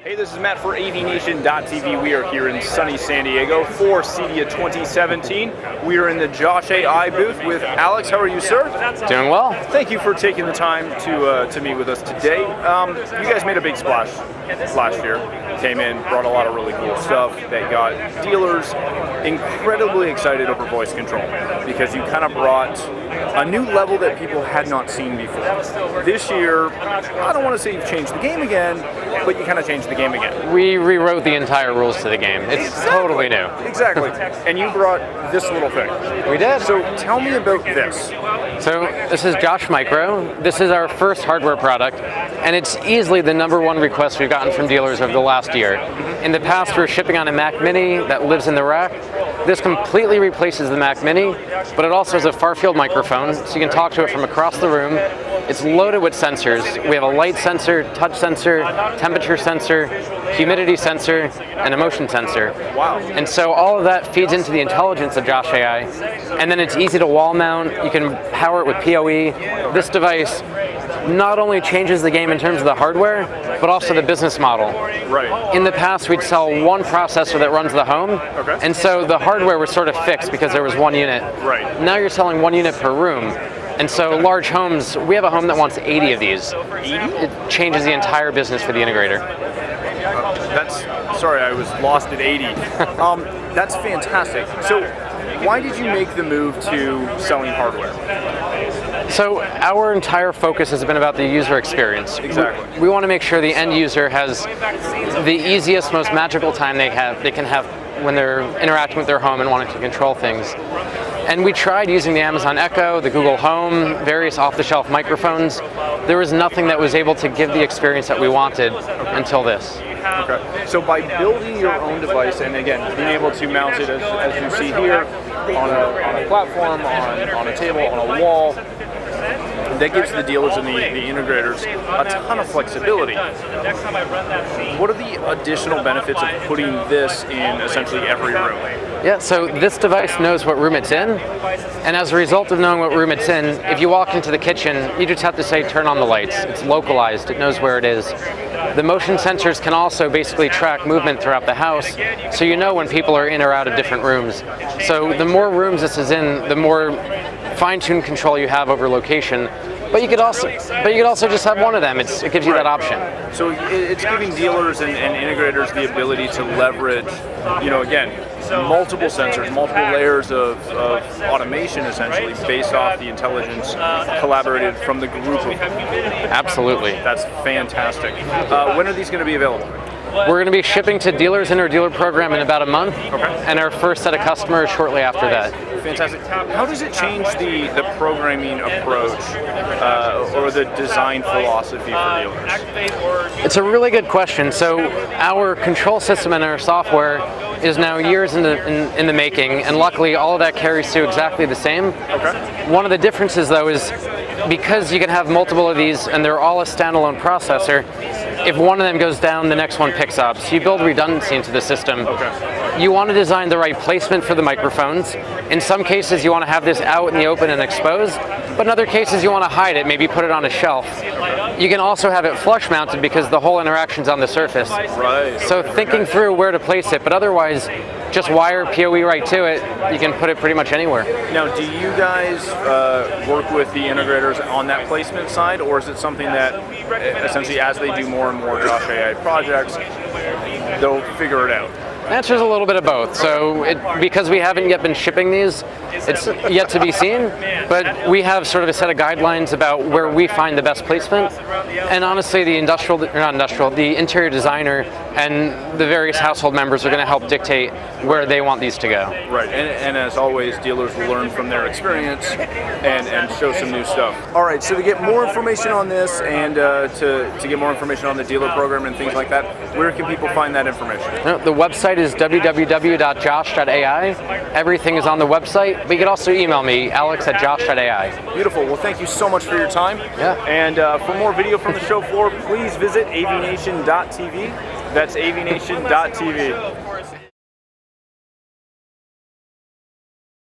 Hey, this is Matt for AVNation.tv. We are here in sunny San Diego for CEDIA 2017. We are in the JoshAI booth with Alex. How are you, sir? Doing well. Thank you for taking the time to meet with us today. You guys made a big splash last year. Came in, brought a lot of really cool stuff that got dealers incredibly excited over voice control because you kind of brought a new level that people had not seen before. This year, I don't want to say you've changed the game again, but you kind of changed the game again. We rewrote the entire rules to the game. It's totally new. Exactly. And you brought this little thing. We did. So tell me about this. So this is JoshMicro. This is our first hardware product, and it's easily the #1 request we've gotten from dealers over the last year. In the past, we were shipping on a Mac Mini that lives in the rack. This completely replaces the Mac Mini, but it also has a far-field microphone, so you can talk to it from across the room. It's loaded with sensors. We have a light sensor, touch sensor, temperature sensor, humidity sensor, and a motion sensor. Wow. And so all of that feeds into the intelligence of JoshAI, and then it's easy to wall mount. You can power it with PoE. This device not only changes the game in terms of the hardware, but also the business model. Right. In the past, we'd sell one processor that runs the home, and so the hardware was sort of fixed because there was one unit. Right. Now you're selling one unit per room. And so large homes, we have a home that wants 80 of these. 80? It changes the entire business for the integrator. Sorry, I was lost at 80. That's fantastic. So why did you make the move to selling hardware? So our entire focus has been about the user experience. Exactly. We want to make sure the end user has the easiest, most magical time they can have when they're interacting with their home and wanting to control things. And we tried using the Amazon Echo, the Google Home, various off-the-shelf microphones. There was nothing that was able to give the experience that we wanted until this. Okay. So by building your own device, and again, being able to mount it as you see here, on a platform, on a table, on a wall, that gives the dealers and the integrators a ton of flexibility. What are the additional benefits of putting this in essentially every room? Yeah, so this device knows what room it's in, and as a result of knowing what room it's in, if you walk into the kitchen, you just have to say turn on the lights. It's localized, it knows where it is. The motion sensors can also basically track movement throughout the house, so you know when people are in or out of different rooms. So the more rooms this is in, the more fine-tuned control you have over location. But you could also just have one of them. It gives you that option. So it's giving dealers and integrators the ability to leverage, again, multiple sensors, multiple layers of automation, essentially, based off the intelligence collaborated from the group of them. Absolutely. That's fantastic. When are these going to be available? We're going to be shipping to dealers in our dealer program in about a month, and our first set of customers shortly after that. Fantastic. How does it change the programming approach or the design philosophy for dealers? It's a really good question. So our control system and our software is now years in the making, and luckily all of that carries through exactly the same. Okay. One of the differences, though, is because you can have multiple of these and they're all a standalone processor, if one of them goes down, the next one picks up. So you build redundancy into the system. Okay. You want to design the right placement for the microphones. In some cases, you want to have this out in the open and exposed, but in other cases, you want to hide it, maybe put it on a shelf. You can also have it flush mounted because the whole interaction's on the surface. Right. So thinking through where to place it, but otherwise, just wire PoE right to it. You can put it pretty much anywhere. Now, do you guys work with the integrators on that placement side, or is it something that essentially as they do more and more JoshAI projects, they'll figure it out? The answer is a little bit of both. So because we haven't yet been shipping these, it's yet to be seen, but we have sort of a set of guidelines about where we find the best placement. And honestly, the interior designer and the various household members are going to help dictate where they want these to go. Right, and as always, dealers will learn from their experience and show some new stuff. All right, so to get more information on this and to get more information on the dealer program and things like that, where can people find that information? The website is www.josh.ai. Everything is on the website, but you can also email me, alex@josh.ai. Beautiful. Well, thank you so much for your time. Yeah. And for more video from the show floor, please visit AVNation.tv. That's AVNation.tv.